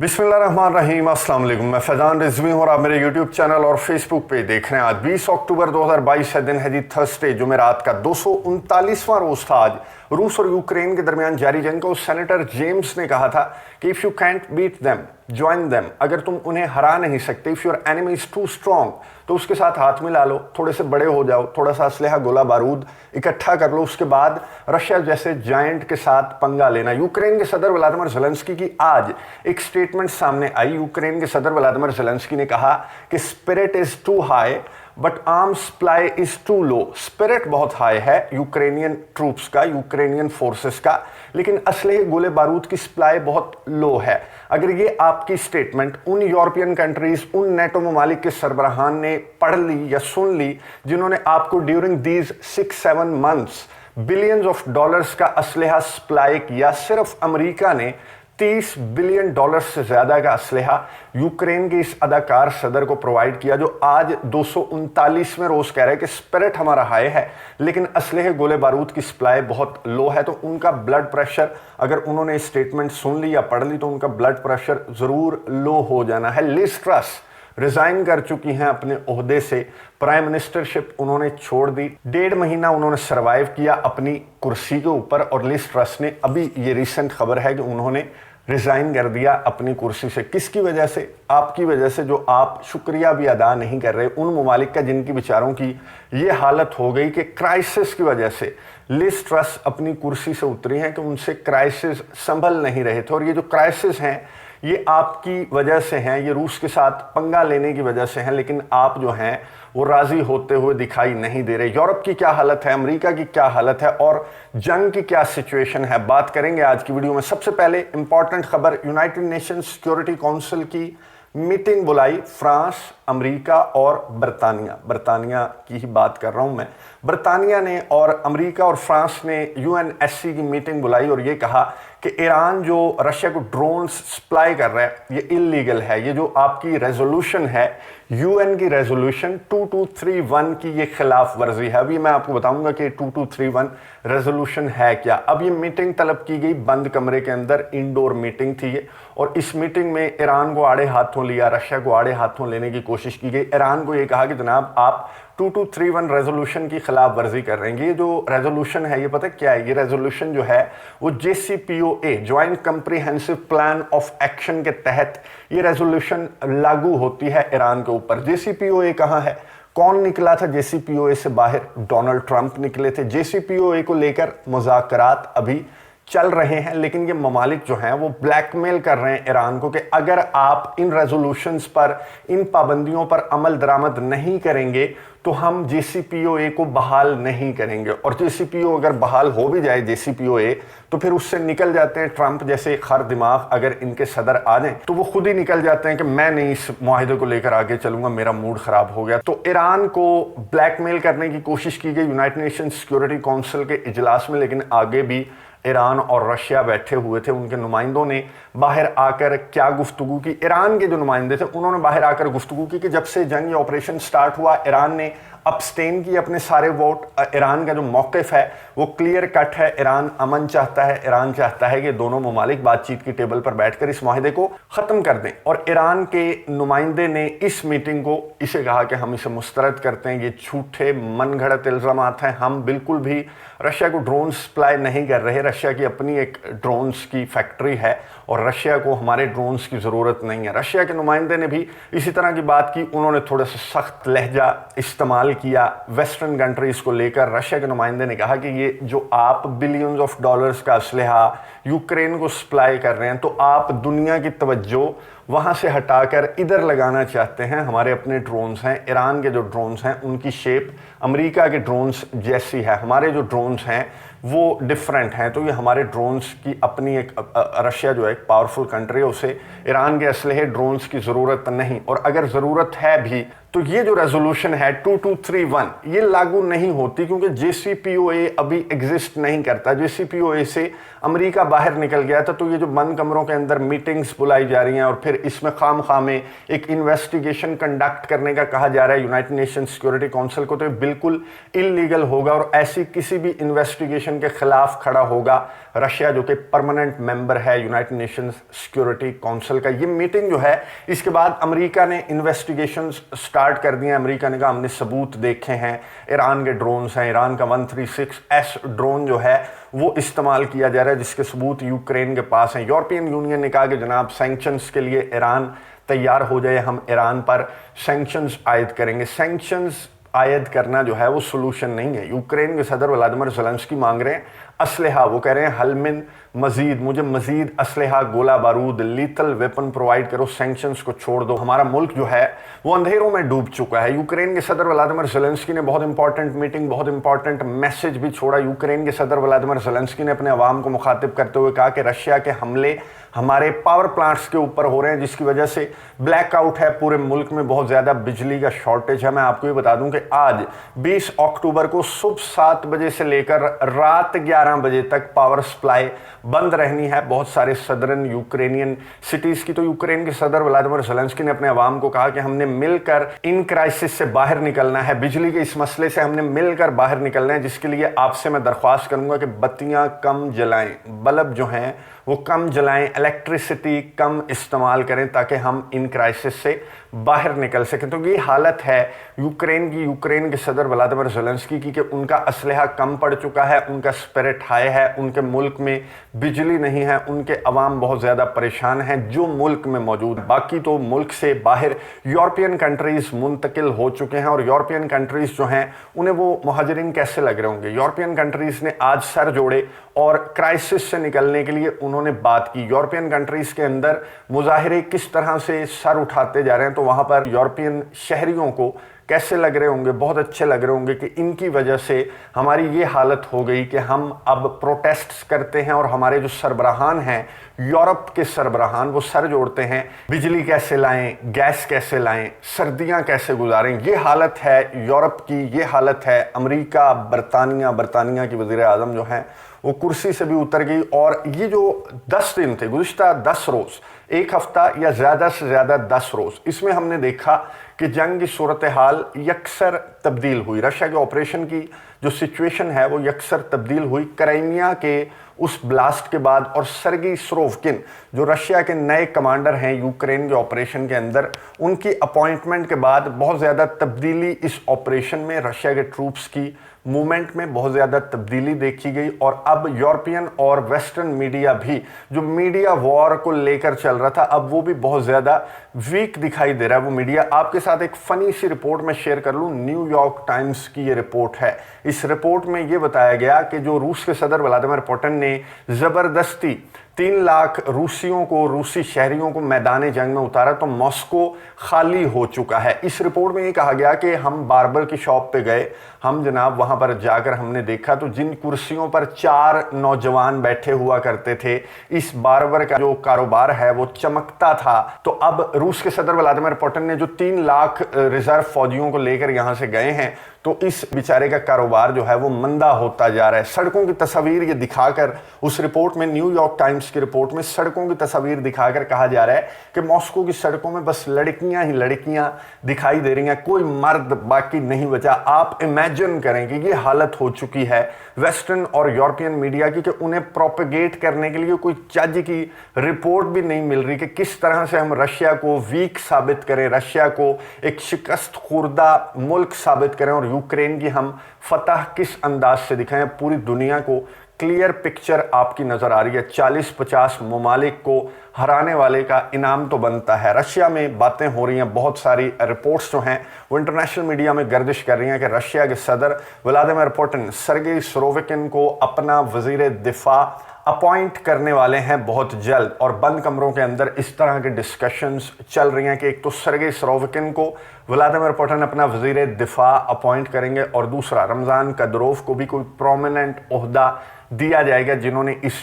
बिस्मिल्लाहिर्रहमानिर्रहीम, अस्सलाम वालेकुम। मैं फैजान रिजवी हूँ और आप मेरे यूट्यूब चैनल और फेसबुक पे देख रहे हैं। आज 20 अक्टूबर 2022 है, दिन है जी थर्सडे, जुमेरात का 239वां रोज था। आज रूस और यूक्रेन के दरमियान जारी जंग को सेनेटर जेम्स ने कहा था कि if you can't beat them join them, अगर तुम उन्हें हरा नहीं सकते, if your enemy is too strong, तो उसके साथ हाथ मिला लो, थोड़े से बड़े हो जाओ, थोड़ा सा असलहा गोला बारूद इकट्ठा कर लो, उसके बाद रशिया जैसे जायंट के साथ पंगा लेना। यूक्रेन के सदर व्लादिमीर ज़ेलेंस्की की आज एक स्टेटमेंट सामने आई। यूक्रेन के सदर व्लादिमीर ज़ेलेंस्की ने कहा कि spirit is too high but arm supply is too low. Spirit बहुत हाई है यूक्रेनियन ट्रूप्स का, यूक्रेनियन फोर्सेस का, लेकिन असलहे गोले बारूद की सप्लाई बहुत लो है। अगर ये आपकी स्टेटमेंट उन यूरोपियन कंट्रीज, उन नेटो ममालिक के सरबराहान ने पढ़ ली या सुन ली जिन्होंने आपको during these 6-7 months billions of dollars का असलहा सप्लाई किया, सिर्फ अमेरिका ने $30 बिलियन से ज्यादा का असलहा यूक्रेन के इस अदाकार सदर को प्रोवाइड किया, जो आज 239वें रोज कह रहे हैं कि स्पिरिट हमारा हाई है लेकिन असलहे गोले बारूद की सप्लाई बहुत लो है। तो उनका ब्लड प्रेशर, अगर उन्होंने स्टेटमेंट सुन ली या पढ़ ली, तो उनका ब्लड प्रेशर जरूर लो हो जाना है। लिज ट्रस रिजाइन कर चुकी हैं अपने ओहदे से, प्राइम मिनिस्टरशिप उन्होंने छोड़ दी, 1.5 महीना उन्होंने सरवाइव किया अपनी कुर्सी के ऊपर, और लिज ट्रस ने, अभी ये रिसेंट खबर है कि उन्होंने रिजाइन कर दिया अपनी कुर्सी से। किसकी वजह से? आपकी वजह से, जो आप शुक्रिया भी अदा नहीं कर रहे उन ममालिक का जिनकी बेचारों की ये हालत हो गई कि क्राइसिस की वजह से लिज ट्रस अपनी कुर्सी से उतरी हैं, कि उनसे क्राइसिस संभल नहीं रहे थे। और ये जो क्राइसिस हैं ये आपकी वजह से हैं, ये रूस के साथ पंगा लेने की वजह से हैं, लेकिन आप जो हैं वो राजी होते हुए दिखाई नहीं दे रहे। यूरोप की क्या हालत है, अमेरिका की क्या हालत है और जंग की क्या सिचुएशन है, बात करेंगे आज की वीडियो में। सबसे पहले इंपॉर्टेंट खबर, यूनाइटेड नेशंस सिक्योरिटी काउंसिल की मीटिंग बुलाई, फ्रांस, अमेरिका और बरतानिया की ही बात कर रहा हूं मैं। बरतानिया ने और अमेरिका और फ्रांस ने यूएनएससी की मीटिंग बुलाई और ये कहा कि ईरान जो रशिया को ड्रोन्स सप्लाई कर रहा है ये इलीगल है। ये जो आपकी रेजोल्यूशन है, यूएन की रेजोल्यूशन 2231 की, ये खिलाफ वर्जी है। अभी मैं आपको बताऊंगा कि 2231 रेजोल्यूशन है क्या। अब ये मीटिंग तलब की गई बंद कमरे के अंदर, इंडोर मीटिंग थी ये, और इस मीटिंग में ईरान को आड़े हाथों लिया, रशिया को आड़े हाथों लेने की कोशिश की गई। ईरान को ये कहा कि जनाब आप 2231 रेजोल्यूशन की खिलाफ वर्जी कर रहे हैं। ये जो रेजोल्यूशन है ये पता क्या है? ये रेजोल्यूशन जो है वो JCPOA, joint comprehensive plan of action के तहत ये रेजोल्यूशन लागू होती है ईरान के ऊपर। JCPOA कहाँ है? कौन निकला था JCPOA से बाहर? डोनाल्ड ट्रंप निकले थे। JCPOA को लेकर मुज़ाकरात अभी चल रहे हैं, लेकिन ये ममालिक जो हैं वो ब्लैकमेल कर रहे हैं ईरान को कि अगर आप इन रेजोल्यूशंस पर, इन पाबंदियों पर अमल दरामद नहीं करेंगे तो हम JCPOA को बहाल नहीं करेंगे। और JCPOA अगर बहाल हो भी जाए JCPOA, तो फिर उससे निकल जाते हैं ट्रंप जैसे खर दिमाग, अगर इनके सदर आ जाएं तो वो खुद ही निकल जाते हैं कि मैं नहीं इस मुआहिदे को लेकर आगे चलूंगा, मेरा मूड खराब हो गया। तो ईरान को ब्लैकमेल करने की कोशिश की गई यूनाइटेड नेशन सिक्योरिटी काउंसिल के इजलास में, लेकिन आगे भी ईरान और रशिया बैठे हुए थे। उनके नुमाइंदों ने बाहर आकर क्या गुफ्तगू की? ईरान के जो नुमाइंदे थे उन्होंने बाहर आकर गुफ्तगू की कि जब से जंग या ऑपरेशन स्टार्ट हुआ ईरान ने अब्सटेन की अपने सारे वोट। ईरान का जो मौक़िफ़ है वो क्लियर कट है, ईरान अमन चाहता है, ईरान चाहता है कि दोनों ममालिक बातचीत की टेबल पर बैठकर इस माहिदे को ख़त्म कर दें। और ईरान के नुमाइंदे ने इस मीटिंग को इसे कहा कि हम इसे मुस्तरद करते हैं, ये झूठे मनगढ़ंत इल्ज़ामात हैं, हम बिल्कुल भी रशिया को ड्रोन सप्लाई नहीं कर रहे। रशिया की अपनी एक ड्रोन्स की फैक्ट्री है और रशिया को हमारे ड्रोन्स की ज़रूरत नहीं है। रशिया के नुमाइंदे ने भी इसी तरह की बात की, उन्होंने थोड़ा सा सख्त लहजा इस्तेमाल किया वेस्टर्न कंट्रीज़ को लेकर। रशिया के नुमाइंदे ने कहा कि ये जो आप बिलियंस ऑफ डॉलर्स का असलहा यूक्रेन को सप्लाई कर रहे हैं, तो आप दुनिया की तवज्जो वहाँ से हटाकर इधर लगाना चाहते हैं। हमारे अपने ड्रोन्स हैं, ईरान के जो ड्रोन्स हैं उनकी शेप अमेरिका के ड्रोन्स जैसी है, हमारे जो ड्रोन्स हैं वो डिफरेंट हैं। तो ये हमारे ड्रोन्स की अपनी एक, रशिया जो है एक पावरफुल कंट्री है, उसे ईरान के असलहे ड्रोन्स की ज़रूरत नहीं, और अगर ज़रूरत है भी तो ये जो रेजोल्यूशन है 2231 ये लागू नहीं होती, क्योंकि JCPOA अभी एग्जिस्ट नहीं करता। JCPOA से अमेरिका बाहर निकल गया था। तो ये जो बंद कमरों के अंदर मीटिंग्स बुलाई जा रही हैं और फिर इसमें खामखा में एक इन्वेस्टिगेशन कंडक्ट करने का कहा जा रहा है यूनाइटेड नेशन सिक्योरिटी काउंसिल को, तो ये बिल्कुल इलीगल होगा और ऐसी किसी भी इन्वेस्टिगेशन के खिलाफ खड़ा होगा रशिया, जो कि परमानेंट मेंबर है यूनाइटेड नेशन सिक्योरिटी काउंसिल का। ये मीटिंग जो है, इसके बाद अमेरिका ने इन्वेस्टिगेशन स्टार्ट कर दिया। अमेरिका ने कहा हमने सबूत देखे हैं, ईरान के ड्रोन्स हैं, ईरान का 136S ड्रोन जो है वो इस्तेमाल किया जा रहा है, जिसके सबूत यूक्रेन के पास हैं। यूरोपियन यूनियन ने कहा कि जनाब सैंक्शंस के लिए ईरान तैयार हो जाए, हम ईरान पर सैंक्शंस आयद करेंगे। सैंक्शंस आयद करना जो है वो सोल्यूशन नहीं है। यूक्रेन के सदर व्लादिमीर ज़ेलेंस्की मांग रहे हैं असलहा, वो कह रहे हैं हलमिन मजीद, मुझे मजीद असलहा, गोला बारूद, लीथल वेपन प्रोवाइड करो, सैंक्शंस को छोड़ दो। हमारा मुल्क जो है वो अंधेरों में डूब चुका है। यूक्रेन के सदर व्लादिमीर ज़ेलेंस्की ने बहुत इंपॉर्टेंट मीटिंग, बहुत इंपॉर्टेंट मैसेज भी छोड़ा। यूक्रेन के सदर व्लादिमीर ज़ेलेंस्की ने अपने अवाम को मुखातिब करते हुए कहा कि रशिया के हमले हमारे पावर प्लांट्स के ऊपर हो रहे हैं, जिसकी वजह से ब्लैकआउट है, पूरे मुल्क में बहुत ज़्यादा बिजली का शॉर्टेज है। मैं आपको ये बता दूं कि आज 20 अक्टूबर को सुबह 7 बजे से लेकर रात 11 बजे तक पावर सप्लाई बंद रहनी है बहुत सारे सदरन यूक्रेनियन सिटीज़ की। तो यूक्रेन के सदर व्लादिमीर ज़ेलेंस्की ने अपने अवाम को कहा कि हमने मिलकर इन क्राइसिस से बाहर निकलना है, बिजली के इस मसले से हमने मिलकर बाहर निकलना है, जिसके लिए आपसे मैं दरख्वास्त करूंगा कि बत्तियां कम जलाएं, बल्ब जो हैं वो कम जलाएं, इलेक्ट्रिसिटी कम इस्तेमाल करें, ताकि हम इन क्राइसिस से बाहर निकल सकें। तो ये हालत है यूक्रेन के सदर व्लादिमीर ज़ेलेंस्की की कि उनका असलहा कम पड़ चुका है, उनका स्पिरिट हाई है, उनके मुल्क में बिजली नहीं है, उनके अवाम बहुत ज़्यादा परेशान हैं जो मुल्क में मौजूद। बाकी तो मुल्क से बाहर यूरोपियन कंट्रीज़ मुंतकिल हो चुके हैं और यूरोपियन कंट्रीज़ जो हैं उन्हें वो मुहाजिरीन कैसे लग रहे होंगे। यूरोपियन कंट्रीज़ ने आज सर जोड़े और क्राइसिस से निकलने के लिए उन्होंने बात की। यूरोपियन कंट्रीज़ के अंदर मुजाहिरे किस तरह से सर उठाते जा रहे हैं, तो वहाँ पर यूरोपियन शहरियों को कैसे लग रहे होंगे, बहुत अच्छे लग रहे होंगे कि इनकी वजह से हमारी ये हालत हो गई कि हम अब प्रोटेस्ट्स करते हैं और हमारे जो सरबराहान हैं, यूरोप के सरबराहान, वो सर जोड़ते हैं बिजली कैसे लाएं, गैस कैसे लाएं, सर्दियां कैसे गुजारें। ये हालत है यूरोप की, ये हालत है अमेरिका, बरतानिया की वज़ीर आज़म जो हैं वो कुर्सी से भी उतर गई। और ये जो 10 दिन थे, गुज़िश्ता 10 रोज़, एक हफ्ता या ज़्यादा से ज़्यादा 10 रोज़, इसमें हमने देखा कि जंग की सूरत हाल यकसर तब्दील हुई। रशिया के ऑपरेशन की जो सिचुएशन है वो यकसर तब्दील हुई। क्राइमिया के उस ब्लास्ट के बाद और सर्गी सुरोवकिन जो रशिया के नए कमांडर हैं यूक्रेन के ऑपरेशन के अंदर, उनकी अपॉइंटमेंट के बाद बहुत ज़्यादा तब्दीली इस ऑपरेशन में, रशिया के ट्रूप्स की मूवमेंट में बहुत ज़्यादा तब्दीली देखी गई। और अब यूरोपियन और वेस्टर्न मीडिया भी, जो मीडिया वॉर को लेकर चल रहा था, अब वो भी बहुत ज़्यादा वीक दिखाई दे रहा है वो मीडिया। आपके साथ एक फ़नी सी रिपोर्ट में शेयर कर लूँ, न्यूयॉर्क टाइम्स की ये रिपोर्ट है। इस रिपोर्ट में ये बताया गया कि जो रूस के सदर व्लादिमीर पुतिन ने ज़बरदस्ती 3 लाख रूसियों को, रूसी शहरियों को मैदान जंग में उतारा, तो मॉस्को खाली हो चुका है। इस रिपोर्ट में ये कहा गया कि हम बार्बर की शॉप पे गए, हम जनाब वहाँ पर जाकर हमने देखा तो जिन कुर्सियों पर 4 नौजवान बैठे हुआ करते थे, इस बार्बर का जो कारोबार है वो चमकता था। तो अब रूस के सदर व्लादिमीर पुतिन ने जो 3 लाख रिजर्व फौजियों को लेकर यहाँ से गए हैं, तो इस बेचारे का कारोबार जो है वो मंदा होता जा रहा है। सड़कों की तस्वीर ये दिखाकर, उस रिपोर्ट में, न्यूयॉर्क टाइम्स की रिपोर्ट में सड़कों की तस्वीर दिखाकर कहा जा रहा है कि मॉस्को की सड़कों में बस लड़कियां ही लड़कियां दिखाई दे रही हैं, कोई मर्द बाकी नहीं बचा। आप इमेजिन करें कि ये हालत हो चुकी है वेस्टर्न और यूरोपियन मीडिया की कि उन्हें प्रोपेगेट करने के लिए कोई चज की रिपोर्ट भी नहीं मिल रही कि किस तरह से हम रशिया को वीक साबित करें, रशिया को एक शिकस्त खुर्दा मुल्क साबित करें और यूक्रेन की हम फतह किस अंदाज से दिखाएं। पूरी दुनिया को क्लियर पिक्चर आपकी नज़र आ रही है। 40-50 ममालिक को हराने वाले का इनाम तो बनता है। रशिया में बातें हो रही हैं, बहुत सारी रिपोर्ट्स जो हैं वो इंटरनेशनल मीडिया में गर्दिश कर रही हैं कि रशिया के सदर व्लादिमीर पुतिन सर्गेई सुरोविकिन को अपना वज़ीर दिफा अपॉइंट करने वाले हैं बहुत जल्द। और बंद कमरों के अंदर इस तरह के डिस्कशंस चल रही हैं कि एक तो सर्गेई सुरोविकिन को व्लादिमीर पुतिन अपना वज़ीर दिफा अपॉइंट करेंगे और दूसरा रमज़ान कदरोव को भी कोई प्रोमिनेंट ओहदा दिया जाएगा, जिन्होंने इस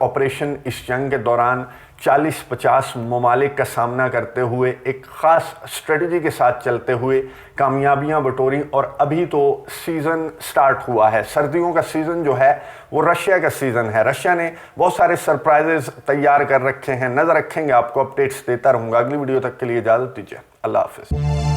ऑपरेशन, इस जंग के दौरान 40-50 ममालिक का सामना करते हुए एक ख़ास स्ट्रेटजी के साथ चलते हुए कामयाबियां बटोरी और अभी तो सीज़न स्टार्ट हुआ है। सर्दियों का सीज़न जो है वो रशिया का सीज़न है। रशिया ने बहुत सारे सरप्राइजेस तैयार कर रखे हैं, नज़र रखेंगे, आपको अपडेट्स देता रहूँगा। अगली वीडियो तक के लिए इजाज़त दीजिए। अल्लाह हाफ़िज़।